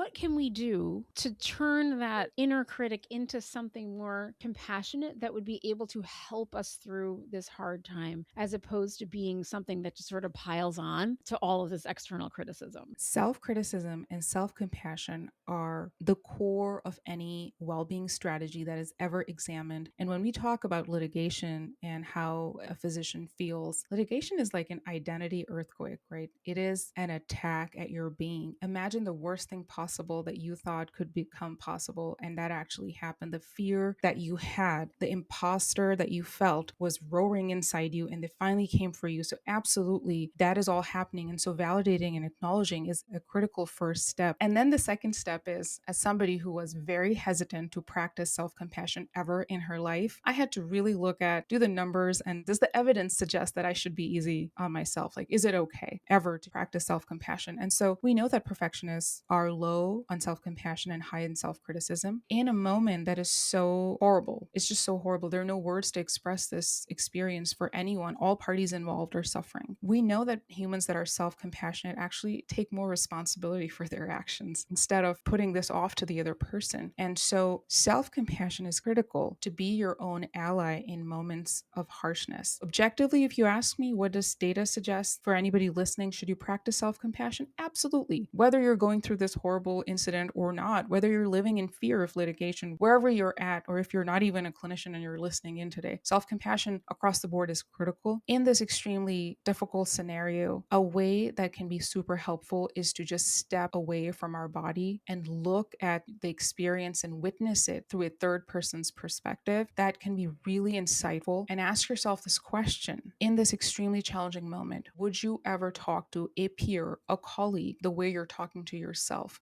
what can we do to turn that inner critic into something more compassionate that would be able to help us through this hard time, as opposed to being something that just sort of piles on to all of this external criticism? Self criticism and self compassion are the core of any well being strategy that is ever examined. And when we talk about litigation and how a physician feels, litigation is like an identity earthquake, right? It is an attack at your being. Imagine the worst thing possible that you thought could become possible, and that actually happened. The fear that you had, the imposter that you felt was roaring inside you, and they finally came for you. So, absolutely, that is all happening. And so, validating and acknowledging is a critical first step. And then the second step is, as somebody who was very hesitant to practice self compassion ever in her life, I had to really look at, do the numbers, and does the evidence suggest that I should be easy on myself? Like, is it okay ever to practice self compassion? And so we know that perfectionists are low on self compassion and high in self criticism in a moment that is so horrible. It's just so horrible. There are no words to express this experience for anyone. All parties involved are suffering. We know that humans that are self compassionate actually take more responsibility for their actions instead of putting this off to the other person. And so self compassion is critical to be your own ally in moments of harshness. Objectively, if you ask me, what does data suggest for anybody listening? Should you practice self compassion? Absolutely. Whether you're going through this horrible incident or not, whether you're living in fear of litigation, wherever you're at, or if you're not even a clinician and you're listening in today, self compassion across the board is critical. In this extremely difficult scenario, a way that can be super helpful is to just step away from our body and look at the experience and witness it through a third person's perspective. That can be really insightful. And ask yourself this question: in this extremely challenging moment, would you ever talk to a peer, a colleague, the way you're talking to yourself?